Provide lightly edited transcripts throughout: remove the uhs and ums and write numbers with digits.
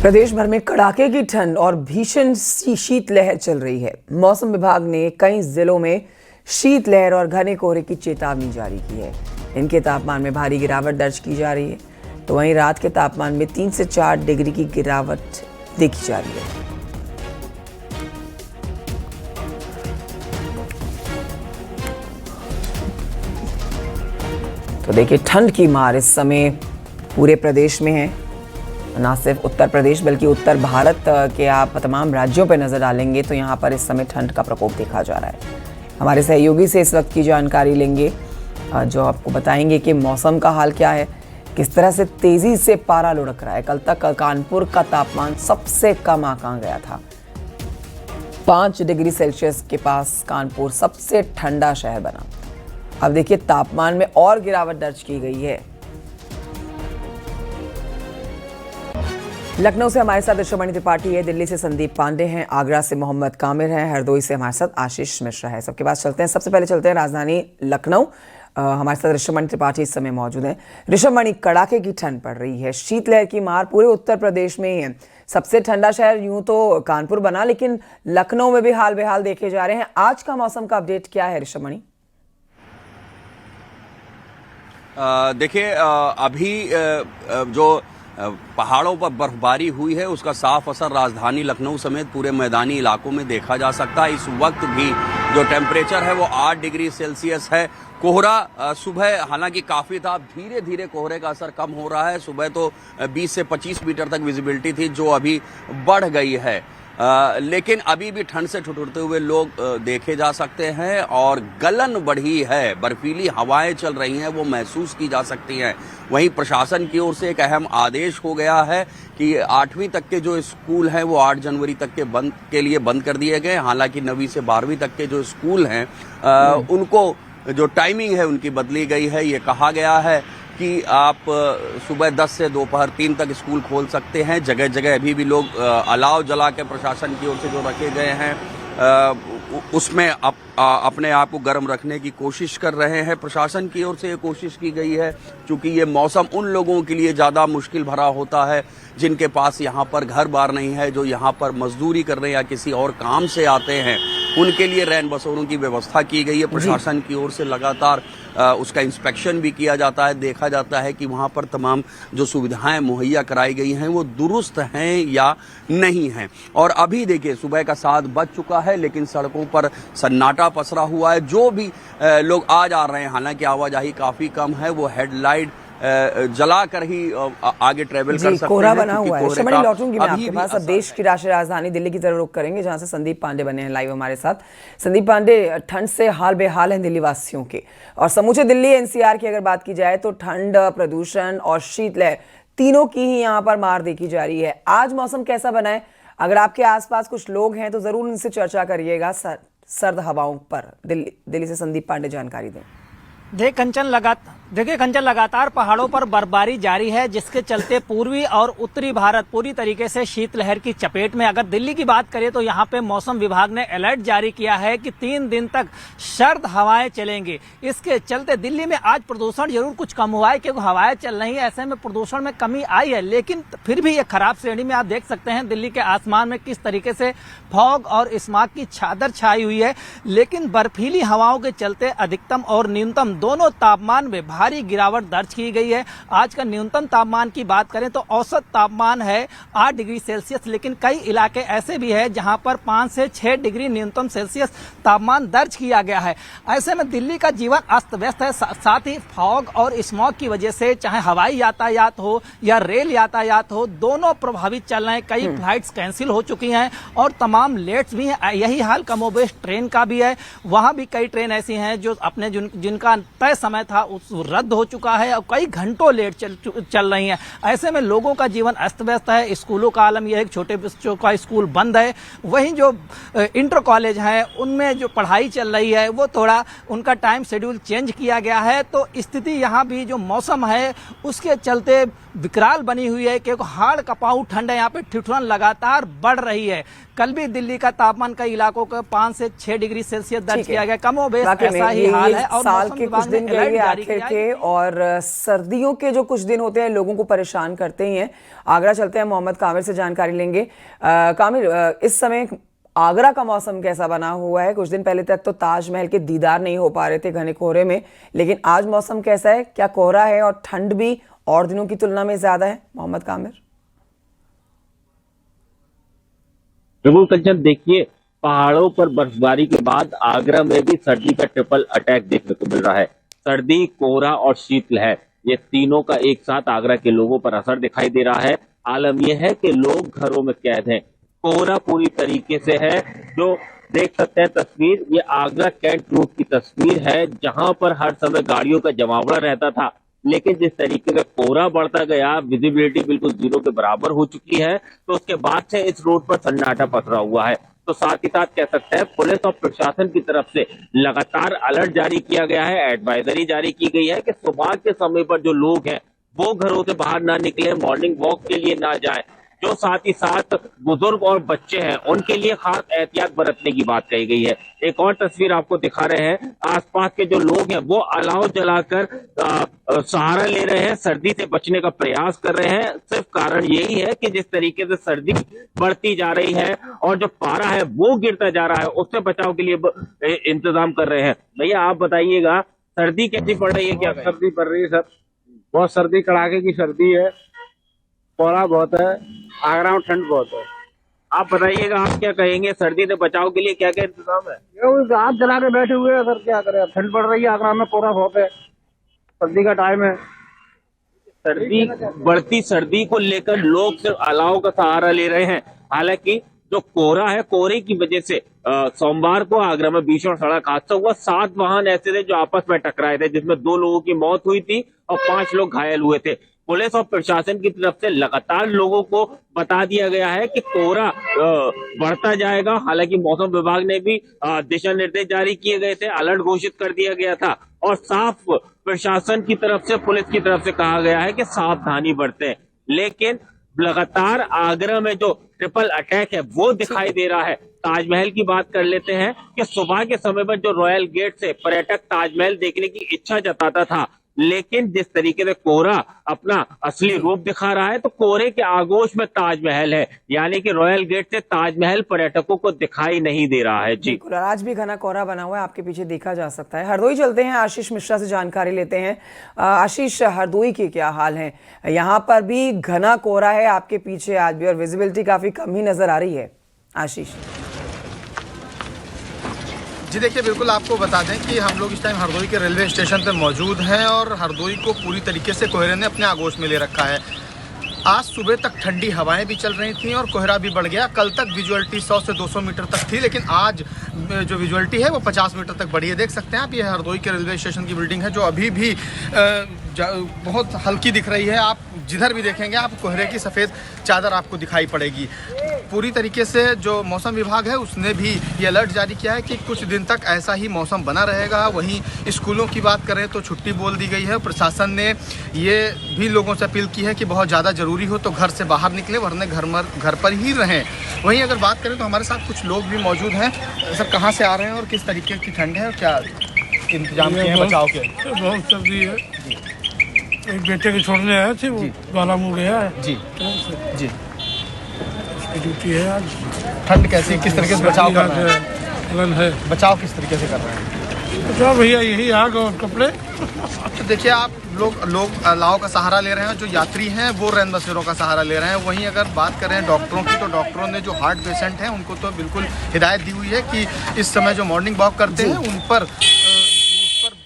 प्रदेश भर में कड़ाके की ठंड और भीषण शीतलहर चल रही है। मौसम विभाग ने कई जिलों में शीतलहर और घने कोहरे की चेतावनी जारी की है। इनके तापमान में भारी गिरावट दर्ज की जा रही है, तो वहीं रात के तापमान में 3 से 4 डिग्री की गिरावट देखी जा रही है। तो देखिए, ठंड की मार इस समय पूरे प्रदेश में है। ना सिर्फ उत्तर प्रदेश बल्कि उत्तर भारत के आप तमाम राज्यों पर नजर डालेंगे तो यहाँ पर इस समय ठंड का प्रकोप देखा जा रहा है। हमारे सहयोगी से इस वक्त की जानकारी लेंगे, जो आपको बताएंगे कि मौसम का हाल क्या है, किस तरह से तेजी से पारा लुढ़क रहा है। कल तक कानपुर का तापमान सबसे कम आंका गया था, 5 डिग्री सेल्सियस के पास कानपुर सबसे ठंडा शहर बना। अब देखिए, तापमान में और गिरावट दर्ज की गई है। लखनऊ से हमारे साथ ऋषभमणि त्रिपाठी है, दिल्ली से संदीप पांडे हैं, आगरा से मोहम्मद कामिर हैं, हरदोई से हमारे साथ आशीष मिश्रा है। सबके पास चलते हैं। सबसे पहले चलते हैं राजधानी लखनऊ। हमारे साथ ऋषभमणि त्रिपाठी इस समय मौजूद हैं। ऋषभमणि, कड़ाके की ठंड पड़ रही है, शीतलहर की मार पूरे उत्तर प्रदेश में ही है। सबसे ठंडा शहर यूं तो कानपुर बना, लेकिन लखनऊ में भी हाल बेहाल देखे जा रहे हैं। आज का मौसम का अपडेट क्या है ऋषभमणि? देखिए, अभी जो पहाड़ों पर बर्फबारी हुई है उसका साफ असर राजधानी लखनऊ समेत पूरे मैदानी इलाकों में देखा जा सकता है। इस वक्त भी जो टेम्परेचर है वो 8 डिग्री सेल्सियस है। कोहरा सुबह हालांकि काफी था, धीरे धीरे कोहरे का असर कम हो रहा है। सुबह तो 20 से 25 मीटर तक विजिबिलिटी थी, जो अभी बढ़ गई है। लेकिन अभी भी ठंड से ठिठुरते हुए लोग देखे जा सकते हैं और गलन बढ़ी है, बर्फीली हवाएं चल रही हैं, वो महसूस की जा सकती हैं। वहीं प्रशासन की ओर से एक अहम आदेश हो गया है कि 8वीं तक के जो स्कूल हैं वो 8 जनवरी तक के लिए बंद कर दिए गए। हालांकि 9वीं से 12वीं तक के जो स्कूल हैं उनको जो टाइमिंग है उनकी बदली गई है। ये कहा गया है कि आप सुबह 10 से दोपहर 3 तक स्कूल खोल सकते हैं। जगह जगह अभी भी लोग अलाव जला के प्रशासन की ओर से जो रखे गए हैं उसमें अपने आप को गर्म रखने की कोशिश कर रहे हैं। प्रशासन की ओर से ये कोशिश की गई है, क्योंकि ये मौसम उन लोगों के लिए ज़्यादा मुश्किल भरा होता है जिनके पास यहाँ पर घर बार नहीं है, जो यहाँ पर मजदूरी करने या किसी और काम से आते हैं, उनके लिए रैन बसेरों की व्यवस्था की गई है। प्रशासन की ओर से लगातार उसका इंस्पेक्शन भी किया जाता है, देखा जाता है कि वहाँ पर तमाम जो सुविधाएं मुहैया कराई गई हैं वो दुरुस्त हैं या नहीं हैं। और अभी देखिए, सुबह का 7 बज चुका है, लेकिन सड़कों पर सन्नाटा पसरा हुआ है। जो भी लोग आ जा रहे हैं, हालांकि आवाजाही काफी कम है, वो हेडलाइट जलाकर ही आगे ट्रेवल कर सकते हैं। कोहरा बना हुआ है। ऋषभमणि, लौटूंगी मैं आपके पास। अब देश की राष्ट्रीय राजधानी दिल्ली की तरफ रुख करेंगे, जहां से संदीप पांडे बने हैं लाइव हमारे साथ। संदीप पांडे, ठंड से हाल बेहाल हैं दिल्ली वासियों के, और समूचे दिल्ली एनसीआर की अगर बात की जाए तो ठंड, प्रदूषण और शीतलहर तीनों की ही यहाँ पर मार देखी जा रही है। आज मौसम कैसा बना है? अगर आपके आसपास कुछ लोग हैं तो जरूर उनसे चर्चा करिएगा सर्द हवाओं पर। दिल्ली से संदीप पांडे जानकारी दें। देखिए कंचन, लगातार पहाड़ों पर बर्फबारी जारी है, जिसके चलते पूर्वी और उत्तरी भारत पूरी तरीके से शीतलहर की चपेट में। अगर दिल्ली की बात करें तो यहाँ पे मौसम विभाग ने अलर्ट जारी किया है कि 3 दिन तक सर्द हवाएं चलेंगी। इसके चलते दिल्ली में आज प्रदूषण जरूर कुछ कम हुआ है, क्योंकि हवाएं चल रही है, ऐसे में प्रदूषण में कमी आई है। लेकिन फिर भी ये खराब श्रेणी में आप देख सकते हैं दिल्ली के आसमान में किस तरीके से फॉग और स्मॉग की चादर छाई हुई है। लेकिन बर्फीली हवाओं के चलते अधिकतम और न्यूनतम दोनों तापमान में भारी गिरावट दर्ज की गई है। आज का न्यूनतम तापमान की बात करें तो औसत तापमान है 8 डिग्री सेल्सियस, लेकिन कई इलाके ऐसे भी हैं जहां पर 5 से 6 डिग्री न्यूनतम सेल्सियस तापमान दर्ज किया गया है। ऐसे में दिल्ली का जीवन अस्त व्यस्त है। साथ ही फॉग और स्मॉग की वजह से चाहे हवाई यातायात हो या रेल यातायात हो, दोनों प्रभावित चल रहे हैं। कई फ्लाइट्स कैंसिल हो चुकी हैं और तमाम लेट्स भी हैं। यही हाल कमोबेश ट्रेन का भी है। वहां भी कई ट्रेन ऐसी हैं जो अपने जिनका तय समय था उस रद्द हो चुका है और कई घंटों लेट चल रही हैं। ऐसे में लोगों का जीवन अस्त व्यस्त है। स्कूलों का आलम यह है कि छोटे बच्चों का स्कूल बंद है। वहीं जो इंटर कॉलेज हैं उनमें जो पढ़ाई चल रही है वो थोड़ा उनका टाइम शेड्यूल चेंज किया गया है। तो स्थिति यहाँ भी जो मौसम है उसके चलते विकराल बनी हुई है, क्योंकि हाड़ कपाऊ ठंड है। यहाँ पे ठिठुरन लगातार बढ़ रही है। कल भी दिल्ली का तापमान कई इलाकों का 5 से 6 डिग्री सेल्सियस दर्ज ठीक है। किया गया। कमोबेश वाकई में ऐसा ही ये हाल है और साल मौसम के कुछ विभाग ने दिन अलर्ट गए जारी आखिर किया के, है। और सर्दियों के जो कुछ दिन होते हैं लोगों को परेशान करते ही हैं। आगरा चलते हैं, मोहम्मद कामिर से जानकारी लेंगे। कामिर, इस समय आगरा का मौसम कैसा बना हुआ है? कुछ दिन पहले तक तो ताजमहल के दीदार नहीं हो पा रहे थे घने कोहरे में, लेकिन आज मौसम कैसा है? क्या कोहरा है और ठंड भी और दिनों की तुलना में ज्यादा है? मोहम्मद कामिर। बिल्कुल कंचन, देखिए पहाड़ों पर बर्फबारी के बाद आगरा में भी सर्दी का ट्रिपल अटैक देखने को मिल रहा है। सर्दी, कोहरा और शीतलहर, ये तीनों का एक साथ आगरा के लोगों पर असर दिखाई दे रहा है। आलम यह है कि लोग घरों में कैद हैं। कोहरा पूरी तरीके से है, जो देख सकते हैं तस्वीर, ये आगरा कैंट रूट की तस्वीर है, जहां पर हर समय गाड़ियों का जमावड़ा रहता था। लेकिन जिस तरीके का कोहरा बढ़ता गया, विजिबिलिटी बिल्कुल जीरो के बराबर हो चुकी है, तो उसके बाद से इस रोड पर सन्नाटा पसरा हुआ है। तो साथ ही साथ कह सकते हैं पुलिस और प्रशासन की तरफ से लगातार अलर्ट जारी किया गया है, एडवाइजरी जारी की गई है कि सुबह के समय पर जो लोग हैं वो घरों से बाहर ना निकले, मॉर्निंग वॉक के लिए ना जाए। जो साथ ही साथ बुजुर्ग और बच्चे हैं उनके लिए खास एहतियात बरतने की बात कही गई है। एक और तस्वीर आपको दिखा रहे हैं, आसपास के जो लोग हैं वो अलाव जलाकर सहारा ले रहे हैं, सर्दी से बचने का प्रयास कर रहे हैं। सिर्फ कारण यही है कि जिस तरीके से सर्दी बढ़ती जा रही है और जो पारा है वो गिरता जा रहा है, उससे बचाव के लिए इंतजाम कर रहे हैं। भैया आप बताइएगा, सर्दी कैसी पड़ रही है? क्या सर्दी पड़ रही है सर, बहुत सर्दी, कड़ाके की सर्दी है, कोहरा बहुत है, आगरा में ठंड बहुत है। आप बताइएगा, आप क्या कहेंगे, सर्दी से बचाव के लिए क्या क्या इंतजाम है? ये हाथ जला के बैठे हुए हैं सर, क्या करें, अब ठंड पड़ रही है, आगरा में कोहरा बहुत है, सर्दी का टाइम है। सर्दी, बढ़ती सर्दी को लेकर लोग सिर्फ अलाव का सहारा ले रहे हैं। हालांकि जो कोहरा है, कोहरे की वजह से सोमवार को आगरा में भीषण सड़क हादसा हुआ। 7 वाहन ऐसे थे जो आपस में टकराए थे, जिसमें 2 लोगों की मौत हुई थी और 5 लोग घायल हुए थे। पुलिस और प्रशासन की तरफ से लगातार लोगों को बता दिया गया है कि कोहरा बढ़ता जाएगा। हालांकि मौसम विभाग ने भी दिशा निर्देश जारी किए गए थे, अलर्ट घोषित कर दिया गया था और साफ प्रशासन की तरफ से, पुलिस की तरफ से कहा गया है कि सावधानी बरतें। लेकिन लगातार आगरा में जो ट्रिपल अटैक है वो दिखाई दे रहा है। ताजमहल की बात कर लेते हैं कि सुबह के समय पर जो रॉयल गेट से पर्यटक ताजमहल देखने की इच्छा जताता था, लेकिन जिस तरीके से कोहरा अपना असली रूप दिखा रहा है, तो कोहरे के आगोश में ताजमहल है, यानी कि रॉयल गेट से ताजमहल पर्यटकों को दिखाई नहीं दे रहा है। जी बिल्कुल, आज भी घना कोहरा बना हुआ है, आपके पीछे देखा जा सकता है। हरदोई चलते हैं, आशीष मिश्रा से जानकारी लेते हैं। आशीष, हरदोई के क्या हाल है? यहाँ पर भी घना कोहरा है आपके पीछे आज भी, और विजिबिलिटी काफी कम ही नजर आ रही है। आशीष जी देखिए, बिल्कुल आपको बता दें कि हम लोग इस टाइम हरदोई के रेलवे स्टेशन पर मौजूद हैं और हरदोई को पूरी तरीके से कोहरे ने अपने आगोश में ले रखा है। आज सुबह तक ठंडी हवाएं भी चल रही थीं और कोहरा भी बढ़ गया। कल तक विजुअलिटी 100 से 200 मीटर तक थी, लेकिन आज जो विजुअलिटी है वो 50 मीटर तक बढ़ी है। देख सकते हैं आप, ये हरदोई के रेलवे स्टेशन की बिल्डिंग है जो अभी भी बहुत हल्की दिख रही है। आप जिधर भी देखेंगे आप कोहरे की सफ़ेद चादर आपको दिखाई पड़ेगी। पूरी तरीके से जो मौसम विभाग है उसने भी ये अलर्ट जारी किया है कि कुछ दिन तक ऐसा ही मौसम बना रहेगा। वहीं स्कूलों की बात करें तो छुट्टी बोल दी गई है। प्रशासन ने ये भी लोगों से अपील की है कि बहुत ज़्यादा ज़रूरी हो तो घर से बाहर निकले, वरना घर पर ही रहें। वहीं अगर बात करें तो हमारे साथ कुछ लोग भी मौजूद हैं। सर, कहाँ से आ रहे हैं और किस तरीके की ठंड है और क्या इंतजाम किए हैं बचाव के? बहुत सर्दी है, एक बेटे के छोड़ने आए थे, वो बालामू गया है। जी जी, ड्यूटी है आज। ठंड कैसी, किस तरीके से बचाव कर रहे हैं? है बचाव किस तरीके से कर रहे हैं? तो भैया यही आग और कपड़े। तो देखिए, आप लोग अलाव का सहारा ले रहे हैं, जो यात्री हैं वो रैन बसेरों का सहारा ले रहे हैं। वहीं अगर बात करें डॉक्टरों की, तो डॉक्टरों ने जो हार्ट पेशेंट हैं उनको तो बिल्कुल हिदायत दी हुई है कि इस समय जो मॉर्निंग वॉक करते हैं उस पर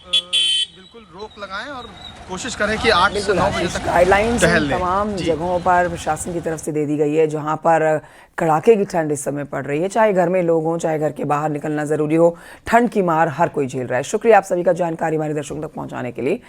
बिल्कुल रोक लगाएं और कोशिश करें कि 8 से 9 बजे तक गाइडलाइंस टहल लें। तमाम जगहों पर प्रशासन की तरफ से दे दी गई है, जहां पर कड़ाके की ठंड इस समय पड़ रही है। चाहे घर में लोग हों, चाहे घर के बाहर निकलना जरूरी हो, ठंड की मार हर कोई झेल रहा है। शुक्रिया आप सभी का जानकारी हमारे दर्शकों तक पहुंचाने के लिए।